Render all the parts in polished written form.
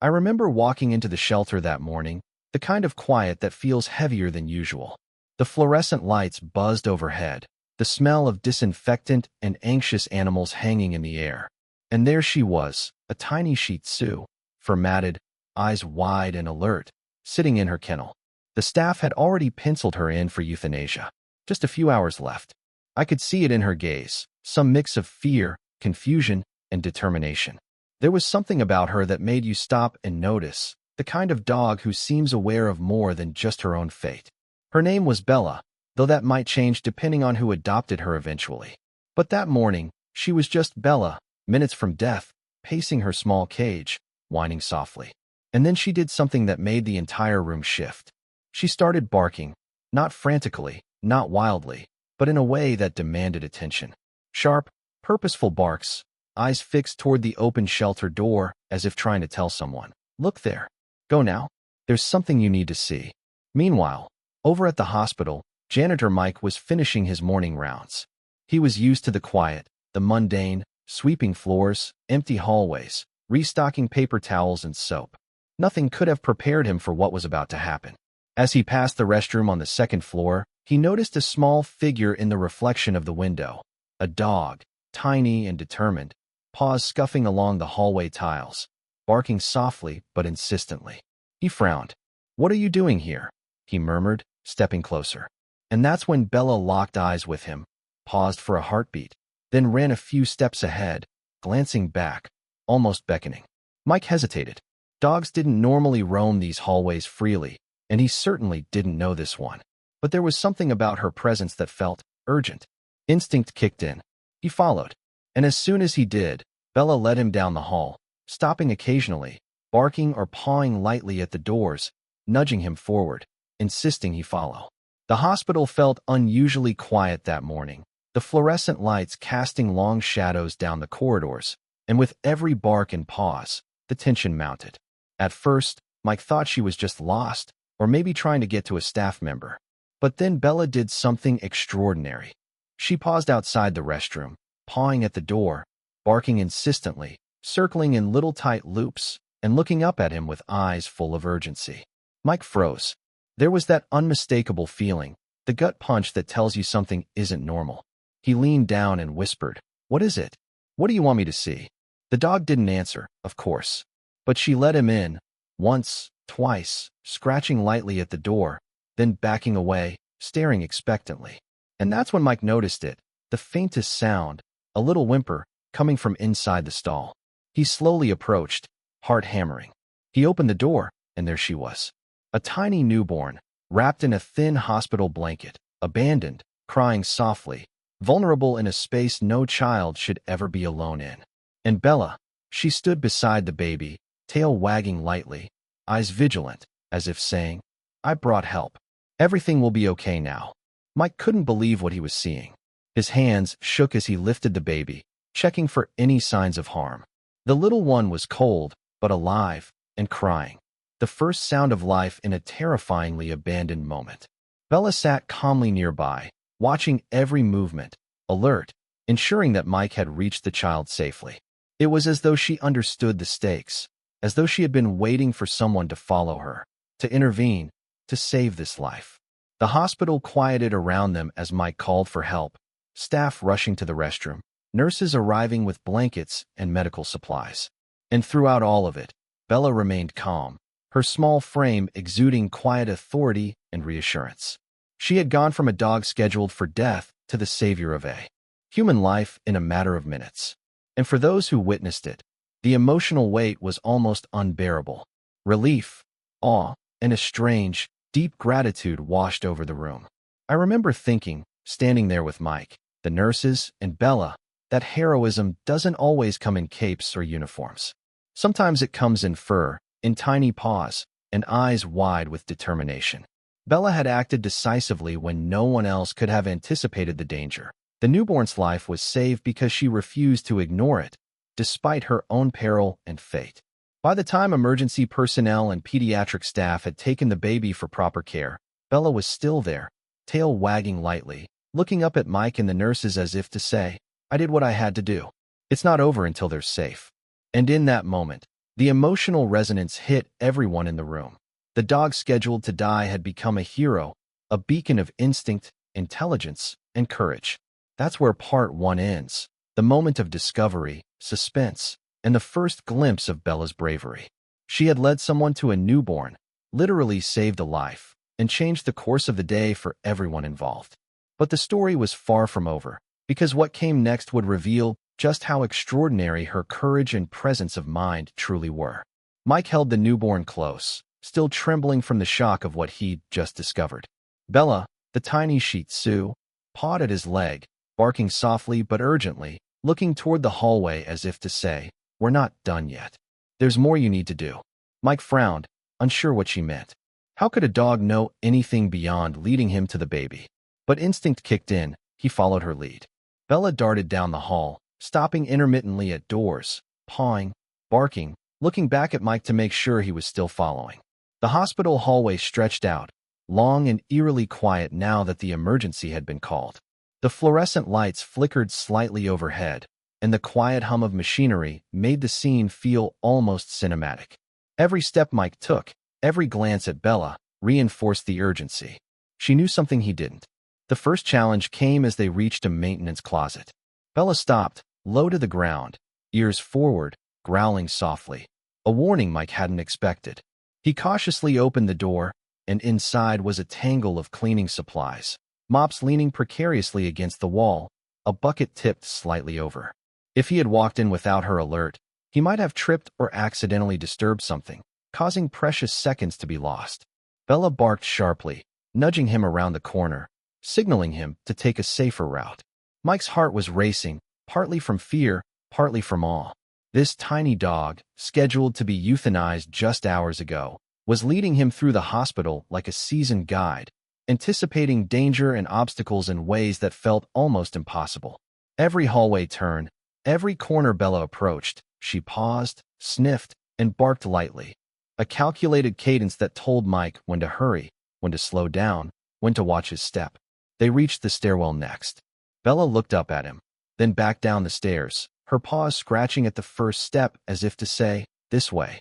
I remember walking into the shelter that morning, the kind of quiet that feels heavier than usual. The fluorescent lights buzzed overhead, the smell of disinfectant and anxious animals hanging in the air. And there she was, a tiny Shih Tzu, formatted, eyes wide and alert, sitting in her kennel. The staff had already penciled her in for euthanasia. Just a few hours left. I could see it in her gaze, some mix of fear, confusion, and determination. There was something about her that made you stop and notice, the kind of dog who seems aware of more than just her own fate. Her name was Bella, though that might change depending on who adopted her eventually. But that morning, she was just Bella, minutes from death, pacing her small cage, whining softly. And then she did something that made the entire room shift. She started barking, not frantically, not wildly, but in a way that demanded attention. Sharp, purposeful barks, eyes fixed toward the open shelter door as if trying to tell someone, "Look there. Go now. There's something you need to see." Meanwhile, over at the hospital, Janitor Mike was finishing his morning rounds. He was used to the quiet, the mundane, sweeping floors, empty hallways, restocking paper towels and soap. Nothing could have prepared him for what was about to happen. As he passed the restroom on the second floor, he noticed a small figure in the reflection of the window. A dog, tiny and determined, paws scuffing along the hallway tiles, barking softly but insistently. He frowned. "What are you doing here?" he murmured, stepping closer. And that's when Bella locked eyes with him, paused for a heartbeat, then ran a few steps ahead, glancing back, almost beckoning. Mike hesitated. Dogs didn't normally roam these hallways freely, and he certainly didn't know this one. But there was something about her presence that felt urgent. Instinct kicked in. He followed. And as soon as he did, Bella led him down the hall, stopping occasionally, barking or pawing lightly at the doors, nudging him forward, insisting he follow. The hospital felt unusually quiet that morning, the fluorescent lights casting long shadows down the corridors, and with every bark and pause, the tension mounted. At first, Mike thought she was just lost, or maybe trying to get to a staff member. But then Bella did something extraordinary. She paused outside the restroom, pawing at the door, barking insistently, circling in little tight loops, and looking up at him with eyes full of urgency. Mike froze. There was that unmistakable feeling, the gut punch that tells you something isn't normal. He leaned down and whispered, "What is it? What do you want me to see?" The dog didn't answer, of course, but she let him in, once, twice, scratching lightly at the door, then backing away, staring expectantly. And that's when Mike noticed it, the faintest sound, a little whimper, coming from inside the stall. He slowly approached, heart hammering. He opened the door, and there she was. A tiny newborn, wrapped in a thin hospital blanket, abandoned, crying softly, vulnerable in a space no child should ever be alone in. And Bella, she stood beside the baby, tail wagging lightly, eyes vigilant, as if saying, "I brought help. Everything will be okay now." Mike couldn't believe what he was seeing. His hands shook as he lifted the baby, checking for any signs of harm. The little one was cold, but alive, and crying. The first sound of life in a terrifyingly abandoned moment. Bella sat calmly nearby, watching every movement, alert, ensuring that Mike had reached the child safely. It was as though she understood the stakes, as though she had been waiting for someone to follow her, to intervene, to save this life. The hospital quieted around them as Mike called for help, staff rushing to the restroom, nurses arriving with blankets and medical supplies. And throughout all of it, Bella remained calm, her small frame exuding quiet authority and reassurance. She had gone from a dog scheduled for death to the savior of a human life in a matter of minutes. And for those who witnessed it, the emotional weight was almost unbearable. Relief, awe, and a strange, deep gratitude washed over the room. I remember thinking, standing there with Mike, the nurses, and Bella, that heroism doesn't always come in capes or uniforms. Sometimes it comes in fur, in tiny paws, and eyes wide with determination. Bella had acted decisively when no one else could have anticipated the danger. The newborn's life was saved because she refused to ignore it, despite her own peril and fate. By the time emergency personnel and pediatric staff had taken the baby for proper care, Bella was still there, tail wagging lightly, looking up at Mike and the nurses as if to say, "I did what I had to do. It's not over until they're safe." And in that moment, The emotional resonance hit everyone in the room. The dog scheduled to die had become a hero, a beacon of instinct, intelligence, and courage. That's where part 1 ends, the moment of discovery, suspense, and the first glimpse of Bella's bravery. She had led someone to a newborn, literally saved a life, and changed the course of the day for everyone involved. But the story was far from over, because what came next would reveal just how extraordinary her courage and presence of mind truly were. Mike held the newborn close, still trembling from the shock of what he'd just discovered. Bella, the tiny Shih Tzu, pawed at his leg, barking softly but urgently, looking toward the hallway as if to say, "We're not done yet. There's more you need to do." Mike frowned, unsure what she meant. How could a dog know anything beyond leading him to the baby? But instinct kicked in, he followed her lead. Bella darted down the hall, stopping intermittently at doors, pawing, barking, looking back at Mike to make sure he was still following. The hospital hallway stretched out, long and eerily quiet now that the emergency had been called. The fluorescent lights flickered slightly overhead, and the quiet hum of machinery made the scene feel almost cinematic. Every step Mike took, every glance at Bella, reinforced the urgency. She knew something he didn't. The first challenge came as they reached a maintenance closet. Bella stopped, low to the ground, ears forward, growling softly. A warning Mike hadn't expected. He cautiously opened the door, and inside was a tangle of cleaning supplies, mops leaning precariously against the wall, a bucket tipped slightly over. If he had walked in without her alert, he might have tripped or accidentally disturbed something, causing precious seconds to be lost. Bella barked sharply, nudging him around the corner, signaling him to take a safer route. Mike's heart was racing, partly from fear, partly from awe. This tiny dog, scheduled to be euthanized just hours ago, was leading him through the hospital like a seasoned guide, anticipating danger and obstacles in ways that felt almost impossible. Every hallway turn, every corner Bella approached, she paused, sniffed, and barked lightly, a calculated cadence that told Mike when to hurry, when to slow down, when to watch his step. They reached the stairwell next. Bella looked up at him, then back down the stairs, her paws scratching at the first step as if to say, "This way."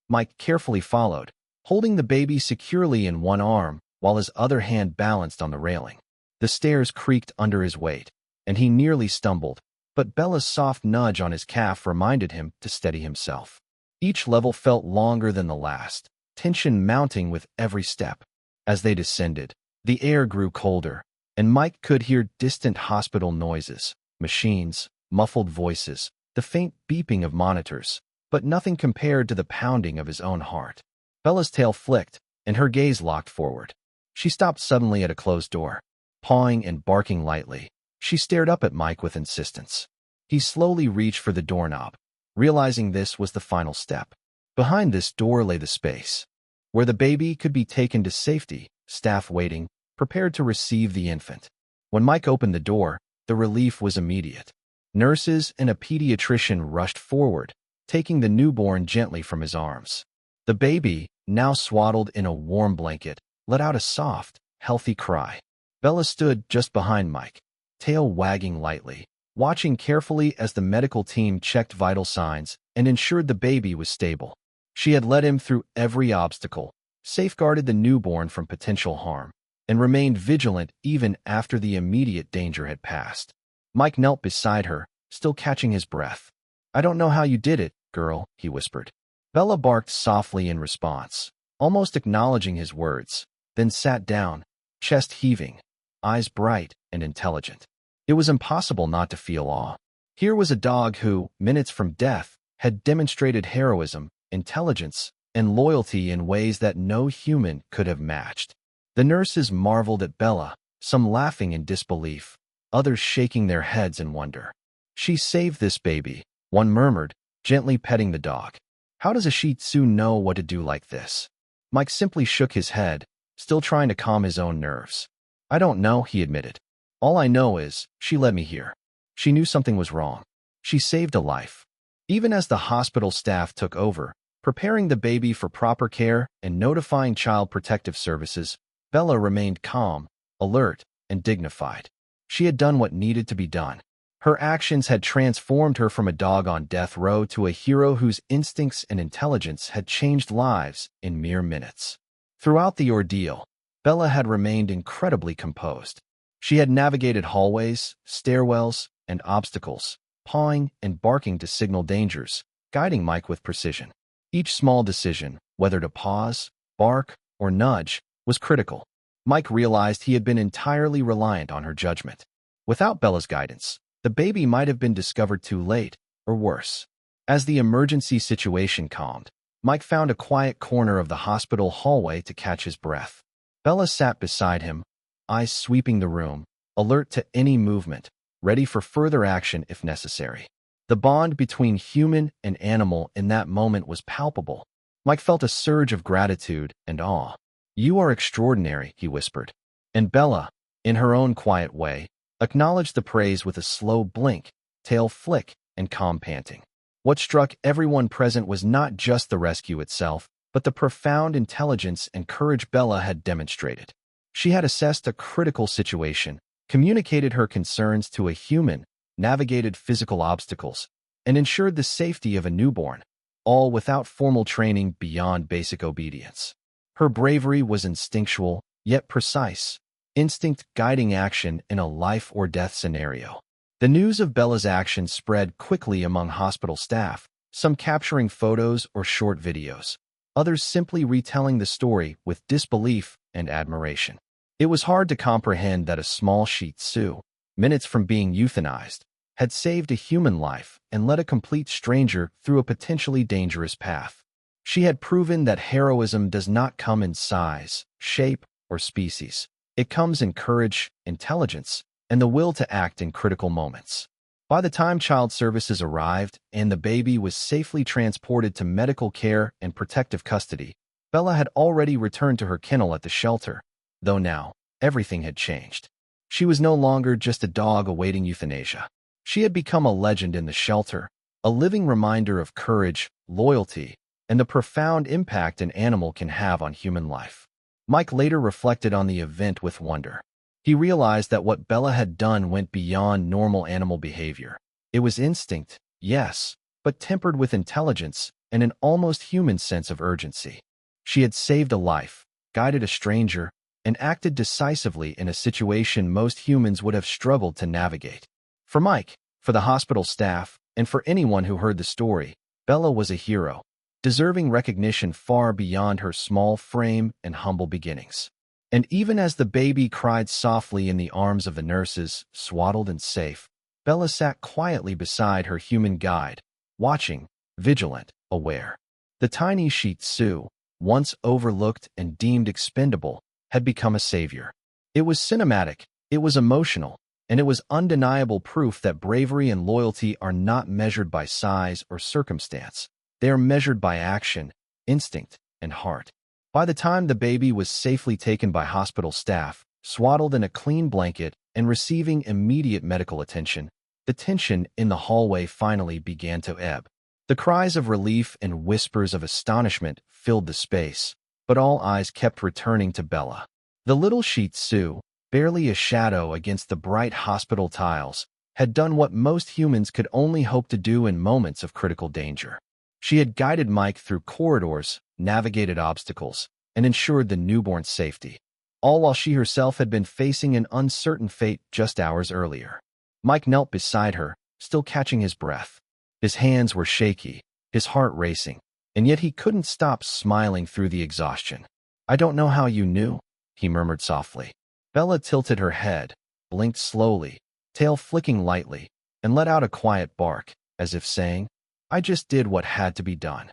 Mike carefully followed, holding the baby securely in one arm while his other hand balanced on the railing. The stairs creaked under his weight, and he nearly stumbled, but Bella's soft nudge on his calf reminded him to steady himself. Each level felt longer than the last, tension mounting with every step. As they descended, the air grew colder, and Mike could hear distant hospital noises, machines, muffled voices, the faint beeping of monitors, but nothing compared to the pounding of his own heart. Bella's tail flicked, and her gaze locked forward. She stopped suddenly at a closed door. Pawing and barking lightly, she stared up at Mike with insistence. He slowly reached for the doorknob, realizing this was the final step. Behind this door lay the space, where the baby could be taken to safety, staff waiting, prepared to receive the infant. When Mike opened the door, the relief was immediate. Nurses and a pediatrician rushed forward, taking the newborn gently from his arms. The baby, now swaddled in a warm blanket, let out a soft, healthy cry. Bella stood just behind Mike, tail wagging lightly, watching carefully as the medical team checked vital signs and ensured the baby was stable. She had led him through every obstacle, safeguarded the newborn from potential harm, and remained vigilant even after the immediate danger had passed. Mike knelt beside her, still catching his breath. "I don't know how you did it, girl," he whispered. Bella barked softly in response, almost acknowledging his words, then sat down, chest heaving, eyes bright and intelligent. It was impossible not to feel awe. Here was a dog who, minutes from death, had demonstrated heroism, intelligence, and loyalty in ways that no human could have matched. The nurses marveled at Bella, some laughing in disbelief, others shaking their heads in wonder. "She saved this baby," one murmured, gently petting the dog. "How does a Shih Tzu know what to do like this?" Mike simply shook his head, still trying to calm his own nerves. "I don't know," he admitted. "All I know is, she led me here. She knew something was wrong. She saved a life." Even as the hospital staff took over, preparing the baby for proper care and notifying Child Protective Services, Bella remained calm, alert, and dignified. She had done what needed to be done. Her actions had transformed her from a dog on death row to a hero whose instincts and intelligence had changed lives in mere minutes. Throughout the ordeal, Bella had remained incredibly composed. She had navigated hallways, stairwells, and obstacles, pawing and barking to signal dangers, guiding Mike with precision. Each small decision, whether to pause, bark, or nudge, was critical. Mike realized he had been entirely reliant on her judgment. Without Bella's guidance, the baby might have been discovered too late, or worse. As the emergency situation calmed, Mike found a quiet corner of the hospital hallway to catch his breath. Bella sat beside him, eyes sweeping the room, alert to any movement, ready for further action if necessary. The bond between human and animal in that moment was palpable. Mike felt a surge of gratitude and awe. "You are extraordinary," he whispered. And Bella, in her own quiet way, acknowledged the praise with a slow blink, tail flick, and calm panting. What struck everyone present was not just the rescue itself, but the profound intelligence and courage Bella had demonstrated. She had assessed a critical situation, communicated her concerns to a human, navigated physical obstacles, and ensured the safety of a newborn, all without formal training beyond basic obedience. Her bravery was instinctual, yet precise, instinct guiding action in a life-or-death scenario. The news of Bella's actions spread quickly among hospital staff, some capturing photos or short videos, others simply retelling the story with disbelief and admiration. It was hard to comprehend that a small Shih Tzu, minutes from being euthanized, had saved a human life and led a complete stranger through a potentially dangerous path. She had proven that heroism does not come in size, shape, or species. It comes in courage, intelligence, and the will to act in critical moments. By the time child services arrived and the baby was safely transported to medical care and protective custody, Bella had already returned to her kennel at the shelter, though now, everything had changed. She was no longer just a dog awaiting euthanasia. She had become a legend in the shelter, a living reminder of courage, loyalty, and the profound impact an animal can have on human life. Mike later reflected on the event with wonder. He realized that what Bella had done went beyond normal animal behavior. It was instinct, yes, but tempered with intelligence and an almost human sense of urgency. She had saved a life, guided a stranger, and acted decisively in a situation most humans would have struggled to navigate. For Mike, for the hospital staff, and for anyone who heard the story, Bella was a hero, deserving recognition far beyond her small frame and humble beginnings. And even as the baby cried softly in the arms of the nurses, swaddled and safe, Bella sat quietly beside her human guide, watching, vigilant, aware. The tiny Shih Tzu, once overlooked and deemed expendable, had become a savior. It was cinematic, it was emotional, and it was undeniable proof that bravery and loyalty are not measured by size or circumstance. They are measured by action, instinct, and heart. By the time the baby was safely taken by hospital staff, swaddled in a clean blanket and receiving immediate medical attention, the tension in the hallway finally began to ebb. The cries of relief and whispers of astonishment filled the space, but all eyes kept returning to Bella. The little Shih Tzu, barely a shadow against the bright hospital tiles, had done what most humans could only hope to do in moments of critical danger. She had guided Mike through corridors, navigated obstacles, and ensured the newborn's safety, all while she herself had been facing an uncertain fate just hours earlier. Mike knelt beside her, still catching his breath. His hands were shaky, his heart racing, and yet he couldn't stop smiling through the exhaustion. "I don't know how you knew," he murmured softly. Bella tilted her head, blinked slowly, tail flicking lightly, and let out a quiet bark, as if saying, "I just did what had to be done."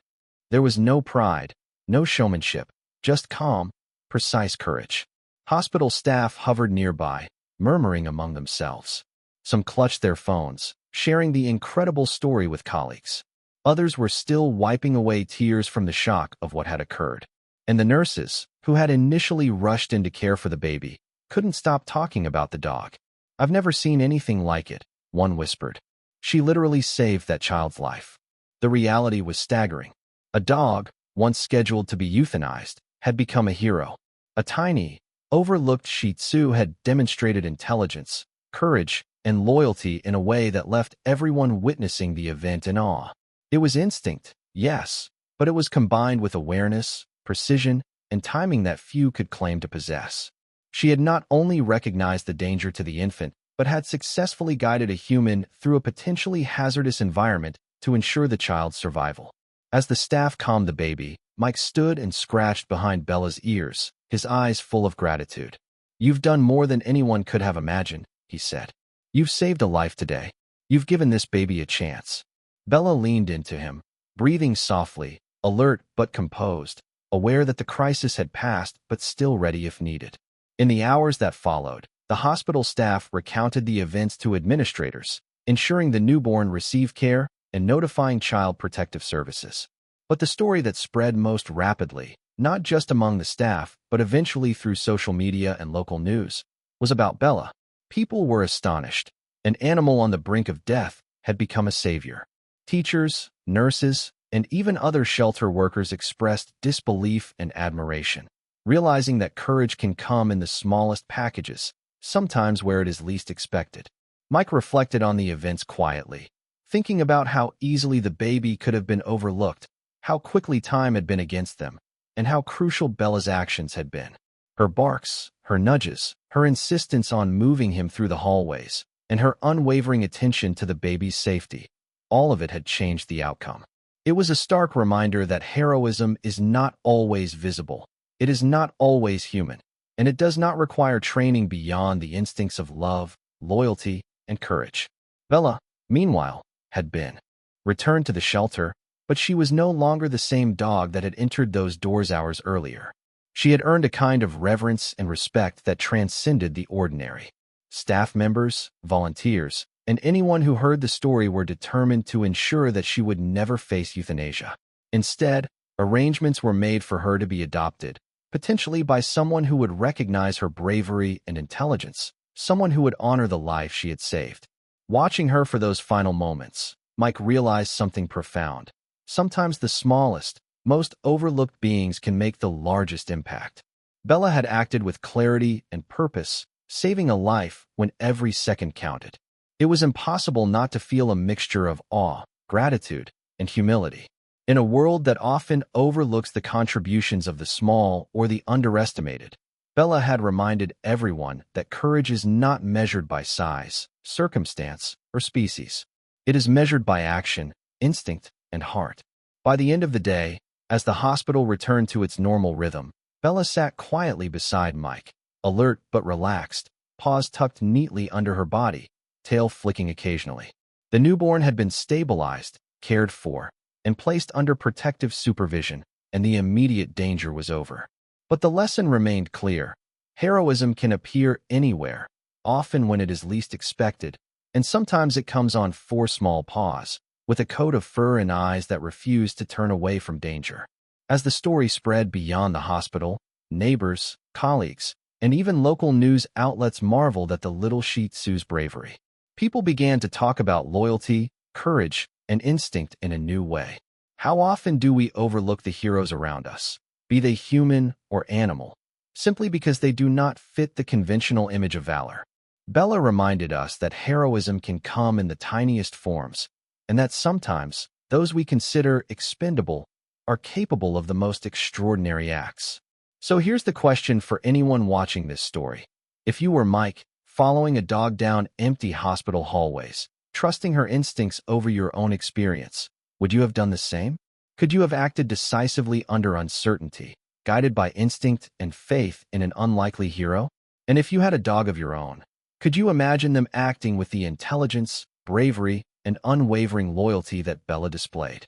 There was no pride, no showmanship, just calm, precise courage. Hospital staff hovered nearby, murmuring among themselves. Some clutched their phones, sharing the incredible story with colleagues. Others were still wiping away tears from the shock of what had occurred. And the nurses, who had initially rushed in to care for the baby, couldn't stop talking about the dog. "I've never seen anything like it," one whispered. "She literally saved that child's life." The reality was staggering. A dog, once scheduled to be euthanized, had become a hero. A tiny, overlooked Shih Tzu had demonstrated intelligence, courage, and loyalty in a way that left everyone witnessing the event in awe. It was instinct, yes, but it was combined with awareness, precision, and timing that few could claim to possess. She had not only recognized the danger to the infant, but had successfully guided a human through a potentially hazardous environment to ensure the child's survival. As the staff calmed the baby, Mike stood and scratched behind Bella's ears, his eyes full of gratitude. "You've done more than anyone could have imagined," he said. "You've saved a life today. You've given this baby a chance." Bella leaned into him, breathing softly, alert but composed, aware that the crisis had passed but still ready if needed. In the hours that followed, the hospital staff recounted the events to administrators, ensuring the newborn received care and notifying Child Protective Services. But the story that spread most rapidly, not just among the staff, but eventually through social media and local news, was about Bella. People were astonished. An animal on the brink of death had become a savior. Teachers, nurses, and even other shelter workers expressed disbelief and admiration, realizing that courage can come in the smallest packages, sometimes where it is least expected. Mike reflected on the events quietly, thinking about how easily the baby could have been overlooked, how quickly time had been against them, and how crucial Bella's actions had been. Her barks, her nudges, her insistence on moving him through the hallways, and her unwavering attention to the baby's safety, all of it had changed the outcome. It was a stark reminder that heroism is not always visible, it is not always human, and it does not require training beyond the instincts of love, loyalty, and courage. Bella, meanwhile, had been returned to the shelter, but she was no longer the same dog that had entered those doors hours earlier. She had earned a kind of reverence and respect that transcended the ordinary. Staff members, volunteers, and anyone who heard the story were determined to ensure that she would never face euthanasia. Instead, arrangements were made for her to be adopted, potentially by someone who would recognize her bravery and intelligence, someone who would honor the life she had saved. Watching her for those final moments, Mike realized something profound. Sometimes the smallest, most overlooked beings can make the largest impact. Bella had acted with clarity and purpose, saving a life when every second counted. It was impossible not to feel a mixture of awe, gratitude, and humility. In a world that often overlooks the contributions of the small or the underestimated, Bella had reminded everyone that courage is not measured by size, circumstance, or species. It is measured by action, instinct, and heart. By the end of the day, as the hospital returned to its normal rhythm, Bella sat quietly beside Mike, alert but relaxed, paws tucked neatly under her body, tail flicking occasionally. The newborn had been stabilized, cared for, and placed under protective supervision, and the immediate danger was over. But the lesson remained clear. Heroism can appear anywhere, often when it is least expected, and sometimes it comes on four small paws, with a coat of fur and eyes that refuse to turn away from danger. As the story spread beyond the hospital, neighbors, colleagues, and even local news outlets marveled at the little Shih Tzu's bravery. People began to talk about loyalty, courage, and instinct in a new way. How often do we overlook the heroes around us, be they human or animal, simply because they do not fit the conventional image of valor? Bella reminded us that heroism can come in the tiniest forms, and that sometimes those we consider expendable are capable of the most extraordinary acts. So here's the question for anyone watching this story. If you were Mike, following a dog down empty hospital hallways, trusting her instincts over your own experience, would you have done the same? Could you have acted decisively under uncertainty, guided by instinct and faith in an unlikely hero? And if you had a dog of your own, could you imagine them acting with the intelligence, bravery, and unwavering loyalty that Bella displayed?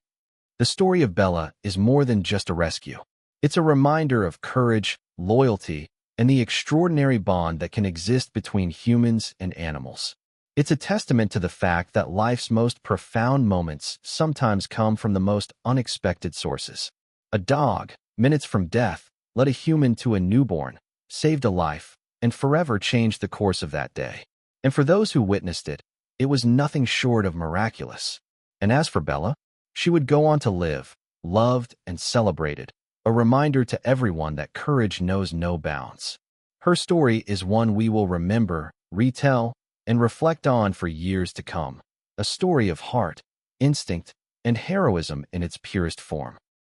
The story of Bella is more than just a rescue. It's a reminder of courage, loyalty, and the extraordinary bond that can exist between humans and animals. It's a testament to the fact that life's most profound moments sometimes come from the most unexpected sources. A dog, minutes from death, led a human to a newborn, saved a life, and forever changed the course of that day. And for those who witnessed it, it was nothing short of miraculous. And as for Bella, she would go on to live, loved and celebrated, a reminder to everyone that courage knows no bounds. Her story is one we will remember, retell, and reflect on for years to come. A story of heart, instinct, and heroism in its purest form.